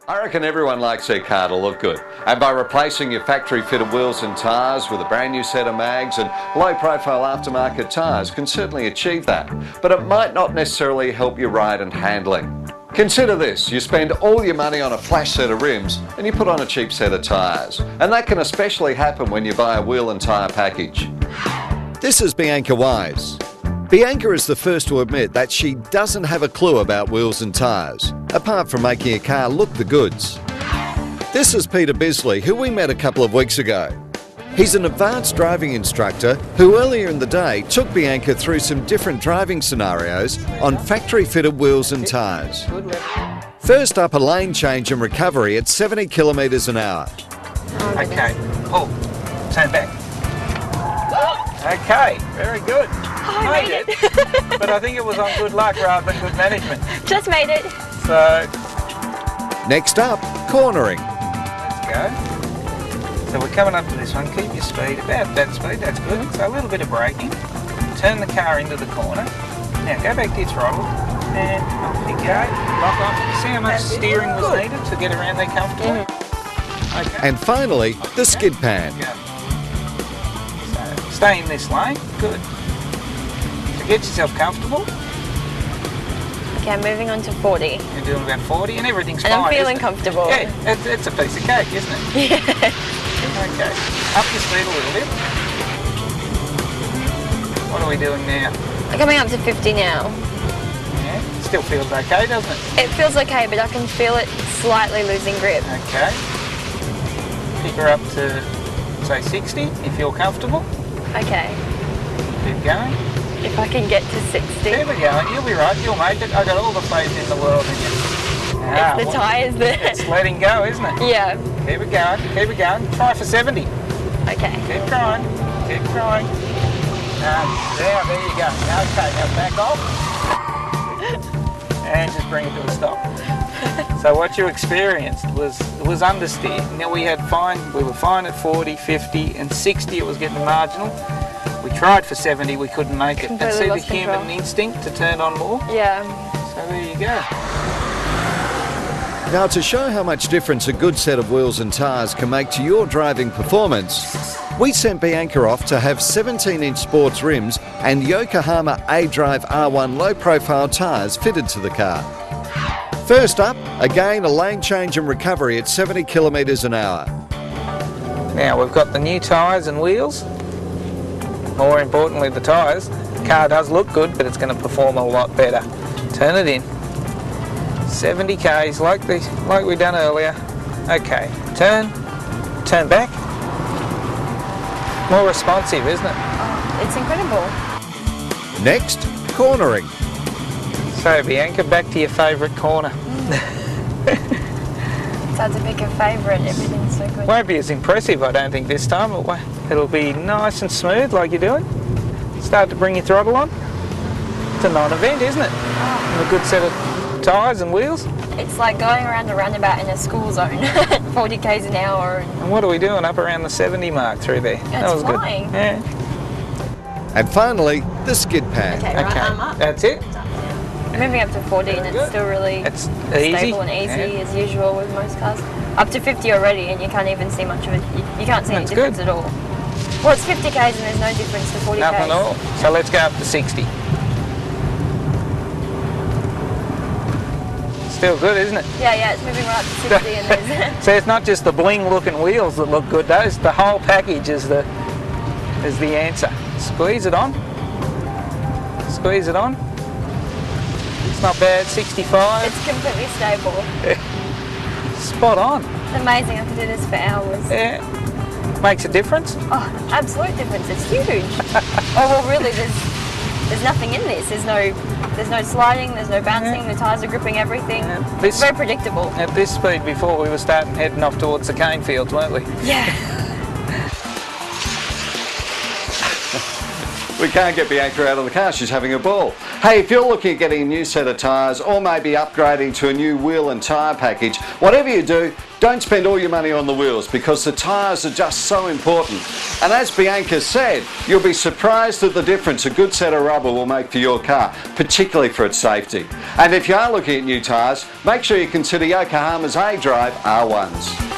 I reckon everyone likes their car to look good, and by replacing your factory fitted wheels and tyres with a brand new set of mags and low profile aftermarket tyres can certainly achieve that, but it might not necessarily help your ride and handling. Consider this, you spend all your money on a flash set of rims and you put on a cheap set of tyres, and that can especially happen when you buy a wheel and tyre package. This is Bianca Wise. Bianca is the first to admit that she doesn't have a clue about wheels and tyres, apart from making a car look the goods. This is Peter Bisley, who we met a couple of weeks ago. He's an advanced driving instructor who earlier in the day took Bianca through some different driving scenarios on factory-fitted wheels and tyres. First up, a lane change and recovery at 70 kilometres an hour. Okay, pull, turn back. Okay, very good. Oh, I made it. But I think it was on good luck rather than good management. Just made it. So, Next up, cornering. let's go. So we're coming up to this one. Keep your speed about that speed. That's good. So a little bit of braking. Turn the car into the corner. Now go back to your throttle and off you go. Lock on. See how much steering was needed to get around there comfortably? Okay. And finally, the skid pan. Go. So stay in this lane. Good. So get yourself comfortable. Okay, I'm moving on to 40. You're doing about 40 and everything's And fine. I'm feeling isn't it? comfortable. Yeah, it's a piece of cake, isn't it? Yeah. Okay. Up your speed a little bit. What are we doing now? I'm coming up to 50 now. Yeah, still feels okay, doesn't it? It feels okay, but I can feel it slightly losing grip. Okay. Pick her up to, say, 60 if you're comfortable. Okay. Keep going. If I can get to 60. There we go. You'll be right. You'll make it. I've got all the faith in the world in you. It's the tyres that... It's letting go, isn't it? Yeah. Keep it going. Keep it going. Try for 70. Okay. Keep trying. Keep trying. There you go. Okay, now back off. And just bring it to a stop. So what you experienced was understeer. Now we were fine at 40, 50 and 60. It was getting marginal. We tried for 70, we couldn't make it. And see the human instinct to turn on more? Yeah. So there you go. Now, to show how much difference a good set of wheels and tyres can make to your driving performance, we sent Bianca off to have 17-inch sports rims and Yokohama A.drive R1 low-profile tyres fitted to the car. First up, again a lane change and recovery at 70 kilometres an hour. Now we've got the new tyres and wheels. More importantly, the tyres. The car does look good, but it's going to perform a lot better. Turn it in. 70 k's like we done earlier. Okay, turn back. More responsive, isn't it? Oh, it's incredible. Next, cornering. So Bianca, back to your favourite corner. It's hard to pick a favourite, everything's so good. Won't be as impressive, I don't think, this time. It'll be nice and smooth like you're doing. Start to bring your throttle on. It's a non-event, isn't it? Oh. And a good set of tyres and wheels. It's like going around a roundabout in a school zone, 40 k's an hour. And what are we doing up around the 70 mark through there? Yeah, that was flying. good. Yeah. And finally, the skid pan. Okay, right arm up. That's it. I'm moving up to 40 and it's still really stable and easy as usual with most cars. Up to 50 already and you can't even see much of it. You can't see any difference at all. Well, it's 50 k's and there's no difference to 40 k's. Nothing at all. So let's go up to 60. Still good, isn't it? Yeah, it's moving right up to 60 and there's... So it's not just the bling looking wheels that look good, those the whole package is the answer. Squeeze it on. Squeeze it on. It's not bad, 65. It's completely stable. Spot on. It's amazing, I could do this for hours. Yeah. Makes a difference? Oh, absolute difference, it's huge. Oh, well really, there's nothing in this. There's no sliding, there's no bouncing, the tyres are gripping everything. Yeah. It's very predictable. At this speed before we were heading off towards the cane fields, weren't we? Yeah. We we can't get Bianca out of the car, she's having a ball. Hey, if you're looking at getting a new set of tyres or maybe upgrading to a new wheel and tyre package, whatever you do, don't spend all your money on the wheels because the tyres are just so important. And as Bianca said, you'll be surprised at the difference a good set of rubber will make for your car, particularly for its safety. And if you are looking at new tyres, make sure you consider Yokohama's A.drive R1s.